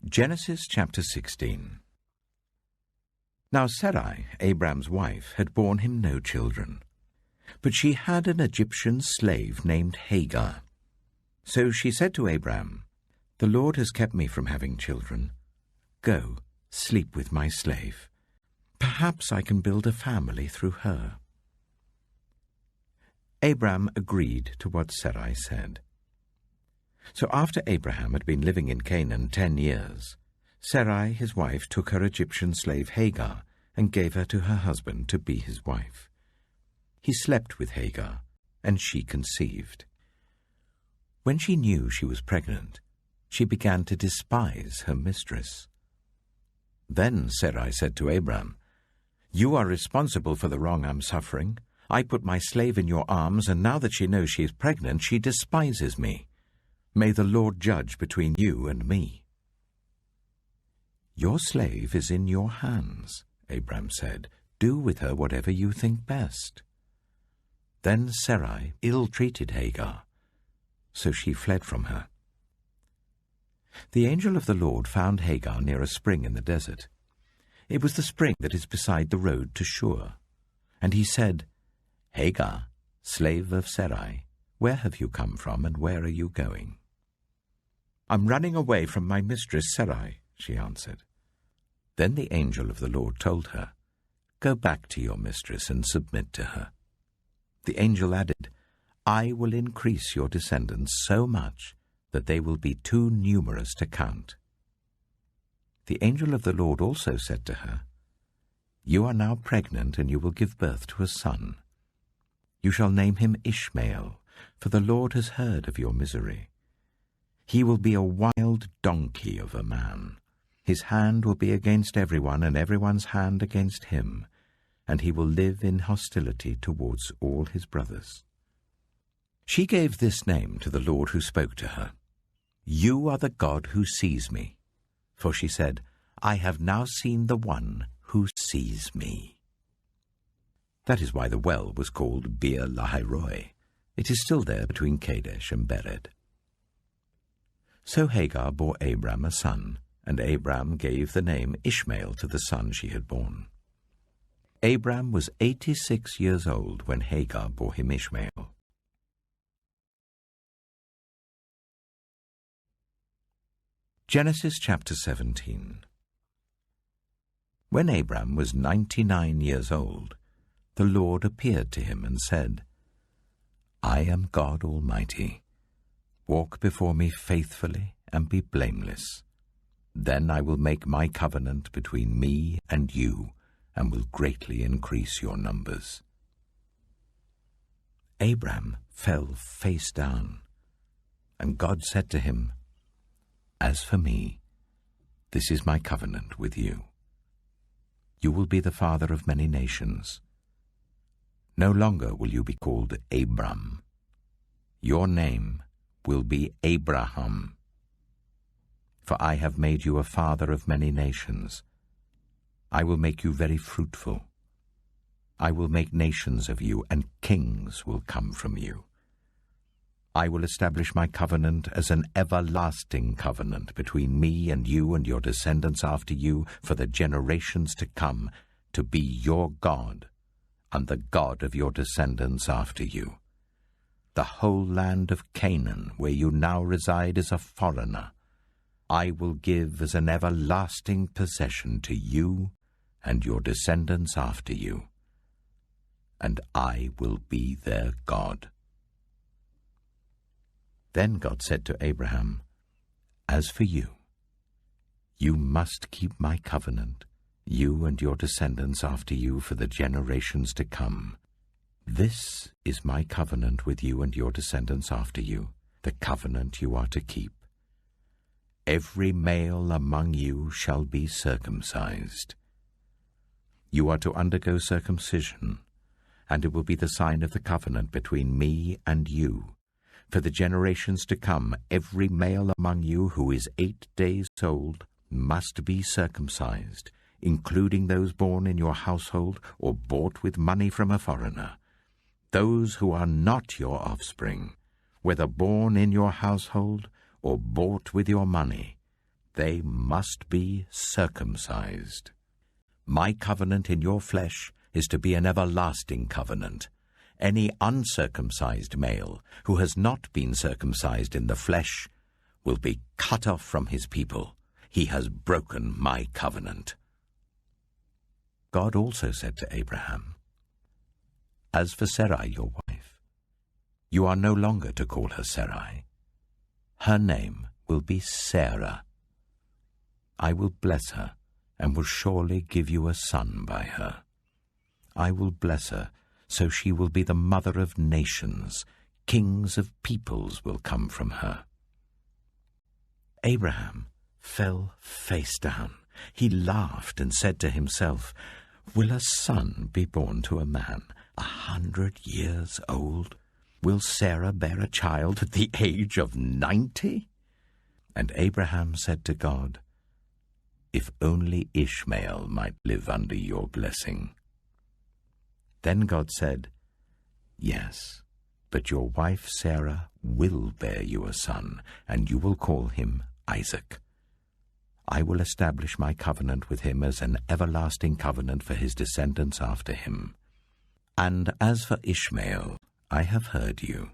Genesis chapter 16. Now Sarai, Abram's wife, had borne him no children, but she had an Egyptian slave named Hagar. So she said to Abram, "The Lord has kept me from having children. Go, sleep with my slave. Perhaps I can build a family through her." Abram agreed to what Sarai said. So after Abraham had been living in Canaan 10 years, Sarai, his wife, took her Egyptian slave Hagar and gave her to her husband to be his wife. He slept with Hagar, and she conceived. When she knew she was pregnant, she began to despise her mistress. Then Sarai said to Abram, "You are responsible for the wrong I'm suffering. I put my slave in your arms, and now that she knows she is pregnant, she despises me. May the Lord judge between you and me." "Your slave is in your hands," Abram said. "Do with her whatever you think best." Then Sarai ill-treated Hagar, so she fled from her. The angel of the Lord found Hagar near a spring in the desert. It was the spring that is beside the road to Shur. And he said, "Hagar, slave of Sarai, where have you come from and where are you going?" "I'm running away from my mistress Sarai," she answered. Then the angel of the Lord told her, "Go back to your mistress and submit to her." The angel added, "I will increase your descendants so much that they will be too numerous to count." The angel of the Lord also said to her, "You are now pregnant, and you will give birth to a son. You shall name him Ishmael, for the Lord has heard of your misery. He will be a wild donkey of a man. His hand will be against everyone, and everyone's hand against him, and he will live in hostility towards all his brothers." She gave this name to the Lord who spoke to her, "You are the God who sees me." For she said, "I have now seen the one who sees me." That is why the well was called Beer Lahairoi. It is still there between Kadesh and Bered. So Hagar bore Abram a son, and Abram gave the name Ishmael to the son she had borne. Abram was 86 years old when Hagar bore him Ishmael. Genesis chapter 17. When Abram was 99 years old, the Lord appeared to him and said, "I am God Almighty. Walk before me faithfully and be blameless. Then I will make my covenant between me and you, and will greatly increase your numbers." Abram fell face down, and God said to him, "As for me, this is my covenant with you. You will be the father of many nations. No longer will you be called Abram. Your name will be Abraham. For I have made you a father of many nations. I will make you very fruitful. I will make nations of you, and kings will come from you. I will establish my covenant as an everlasting covenant between me and you and your descendants after you for the generations to come, to be your God and the God of your descendants after you. The whole land of Canaan, where you now reside as a foreigner, I will give as an everlasting possession to you and your descendants after you, and I will be their God." Then God said to Abraham, "As for you, you must keep my covenant, you and your descendants after you for the generations to come. This is my covenant with you and your descendants after you, the covenant you are to keep. Every male among you shall be circumcised. You are to undergo circumcision, and it will be the sign of the covenant between me and you. For the generations to come, every male among you who is 8 days old must be circumcised, including those born in your household or bought with money from a foreigner. Those who are not your offspring, whether born in your household or bought with your money, they must be circumcised. My covenant in your flesh is to be an everlasting covenant. Any uncircumcised male who has not been circumcised in the flesh will be cut off from his people. He has broken my covenant." God also said to Abraham, "As for Sarai, your wife, you are no longer to call her Sarai. Her name will be Sarah. I will bless her and will surely give you a son by her. I will bless her, so she will be the mother of nations. Kings of peoples will come from her." Abraham fell face down. He laughed and said to himself, "Will a son be born to a man 100 years old? Will Sarah bear a child at the age of 90? And Abraham said to God, "If only Ishmael might live under your blessing." Then God said, "Yes, but your wife Sarah will bear you a son, and you will call him Isaac. I will establish my covenant with him as an everlasting covenant for his descendants after him. And as for Ishmael, I have heard you.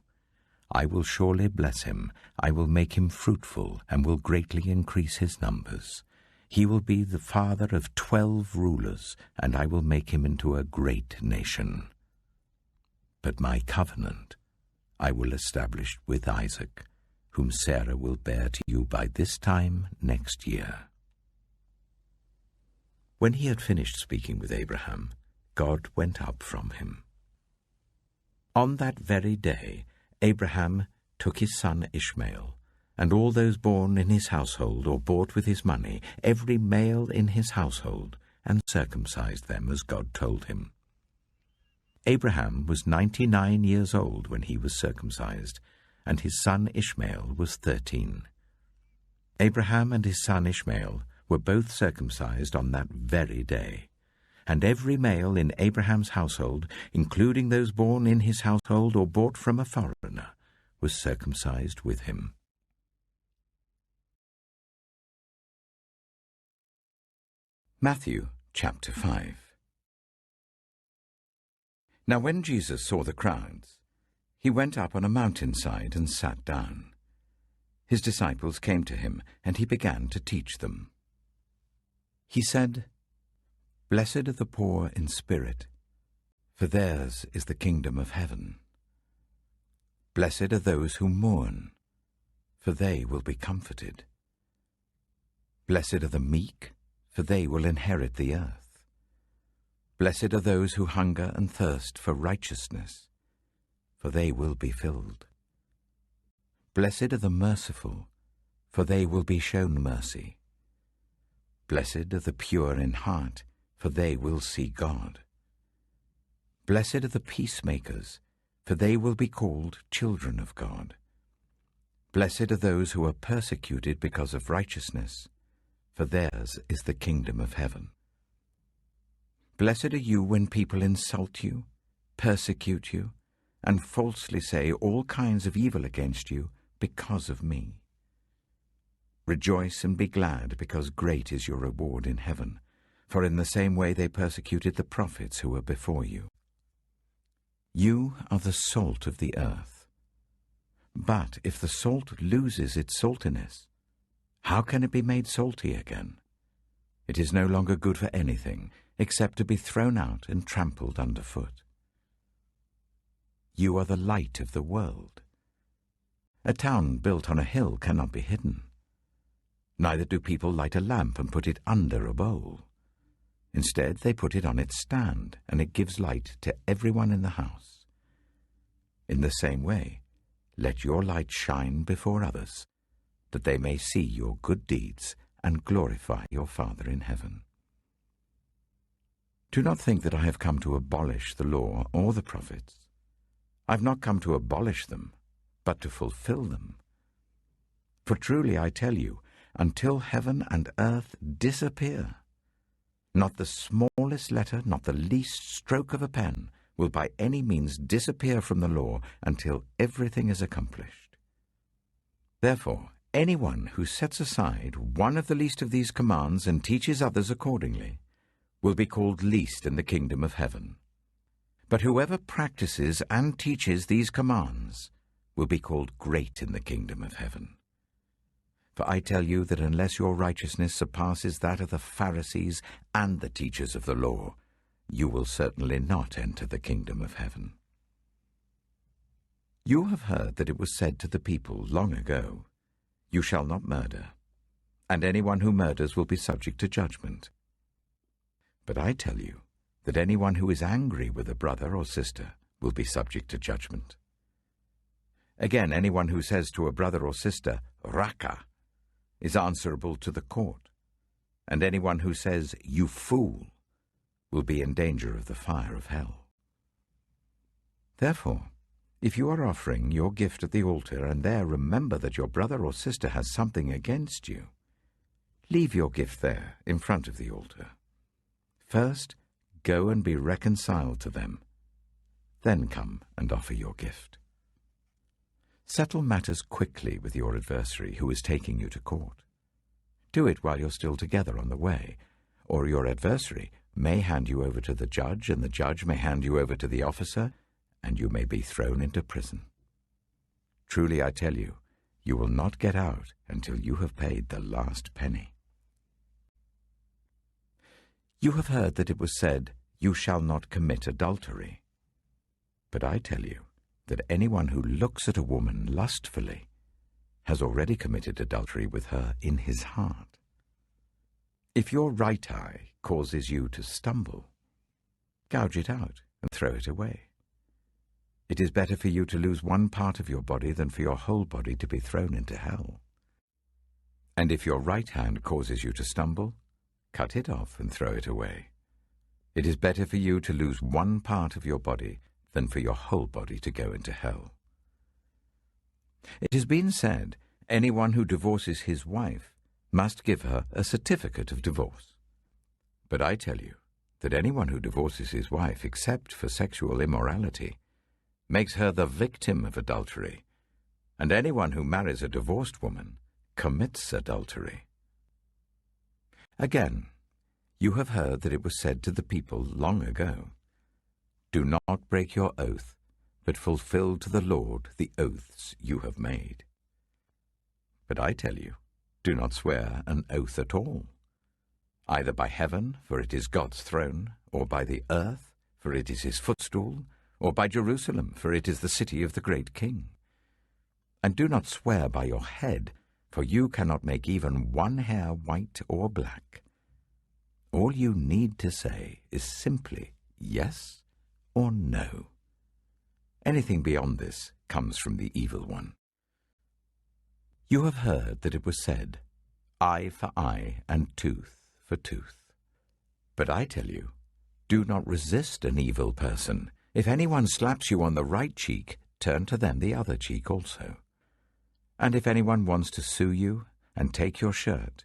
I will surely bless him. I will make him fruitful and will greatly increase his numbers. He will be the father of 12 rulers, and I will make him into a great nation. But my covenant I will establish with Isaac, whom Sarah will bear to you by this time next year." When he had finished speaking with Abraham, God went up from him. On that very day, Abraham took his son Ishmael, and all those born in his household or bought with his money, every male in his household, and circumcised them as God told him. Abraham was 99 years old when he was circumcised, and his son Ishmael was 13. Abraham and his son Ishmael were both circumcised on that very day, and every male in Abraham's household, including those born in his household or bought from a foreigner, was circumcised with him. Matthew chapter 5. Now when Jesus saw the crowds, he went up on a mountainside and sat down. His disciples came to him, and he began to teach them. He said, "Blessed are the poor in spirit, for theirs is the kingdom of heaven. Blessed are those who mourn, for they will be comforted. Blessed are the meek, for they will inherit the earth. Blessed are those who hunger and thirst for righteousness, for they will be filled. Blessed are the merciful, for they will be shown mercy. Blessed are the pure in heart, for they will see God. Blessed are the peacemakers, for they will be called children of God. Blessed are those who are persecuted because of righteousness, for theirs is the kingdom of heaven. Blessed are you when people insult you, persecute you, and falsely say all kinds of evil against you because of me. Rejoice and be glad, because great is your reward in heaven, for in the same way they persecuted the prophets who were before you. You are the salt of the earth. But if the salt loses its saltiness, how can it be made salty again? It is no longer good for anything except to be thrown out and trampled underfoot. You are the light of the world. A town built on a hill cannot be hidden. Neither do people light a lamp and put it under a bowl. Instead, they put it on its stand, and it gives light to everyone in the house. In the same way, let your light shine before others, that they may see your good deeds and glorify your Father in heaven. Do not think that I have come to abolish the law or the prophets. I have not come to abolish them, but to fulfill them. For truly I tell you, until heaven and earth disappear, not the smallest letter, not the least stroke of a pen, will by any means disappear from the law until everything is accomplished. Therefore, Anyone who sets aside one of the least of these commands and teaches others accordingly will be called least in the kingdom of heaven. But whoever practices and teaches these commands will be called great in the kingdom of heaven. For I tell you that unless your righteousness surpasses that of the Pharisees and the teachers of the law, you will certainly not enter the kingdom of heaven. You have heard that it was said to the people long ago, "You shall not murder, and anyone who murders will be subject to judgment." But I tell you that anyone who is angry with a brother or sister will be subject to judgment. Again, anyone who says to a brother or sister, "Raka," is answerable to the court, and anyone who says, "You fool," will be in danger of the fire of hell. Therefore, if you are offering your gift at the altar and there remember that your brother or sister has something against you, leave your gift there in front of the altar. First, go and be reconciled to them. Then come and offer your gift. Settle matters quickly with your adversary who is taking you to court. Do it while you're still together on the way, or your adversary may hand you over to the judge, and the judge may hand you over to the officer, and you may be thrown into prison. Truly I tell you, you will not get out until you have paid the last penny. You have heard that it was said, "You shall not commit adultery." But I tell you that anyone who looks at a woman lustfully has already committed adultery with her in his heart. If your right eye causes you to stumble, gouge it out and throw it away. It is better for you to lose one part of your body than for your whole body to be thrown into hell. And if your right hand causes you to stumble, cut it off and throw it away. It is better for you to lose one part of your body than for your whole body to go into hell. It has been said, anyone who divorces his wife must give her a certificate of divorce. But I tell you that anyone who divorces his wife except for sexual immorality makes her the victim of adultery, and anyone who marries a divorced woman commits adultery. Again, you have heard that it was said to the people long ago, "Do not break your oath, but fulfill to the Lord the oaths you have made." But I tell you, do not swear an oath at all, either by heaven, for it is God's throne, or by the earth, for it is his footstool, or by Jerusalem, for it is the city of the great King. And do not swear by your head, for you cannot make even one hair white or black. All you need to say is simply yes or no. Anything beyond this comes from the evil one. You have heard that it was said, "Eye for eye and tooth for tooth." But I tell you, do not resist an evil person. If anyone slaps you on the right cheek, turn to them the other cheek also. And if anyone wants to sue you and take your shirt,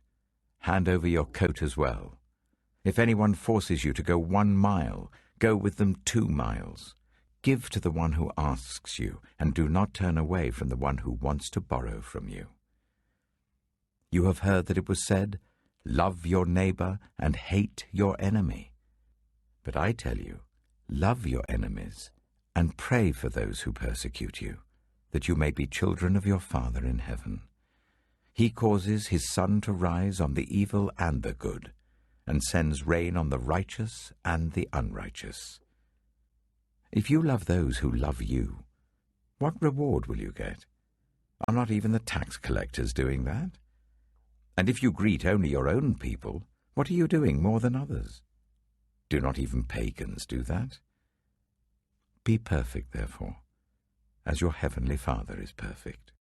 hand over your coat as well. If anyone forces you to go 1 mile, go with them 2 miles. Give to the one who asks you, and do not turn away from the one who wants to borrow from you. You have heard that it was said, "Love your neighbor and hate your enemy." But I tell you, love your enemies and pray for those who persecute you, that you may be children of your Father in heaven. He causes his sun to rise on the evil and the good, and sends rain on the righteous and the unrighteous. If you love those who love you, what reward will you get? Are not even the tax collectors doing that? And if you greet only your own people, what are you doing more than others? Do not even pagans do that? Be perfect, therefore, as your heavenly Father is perfect.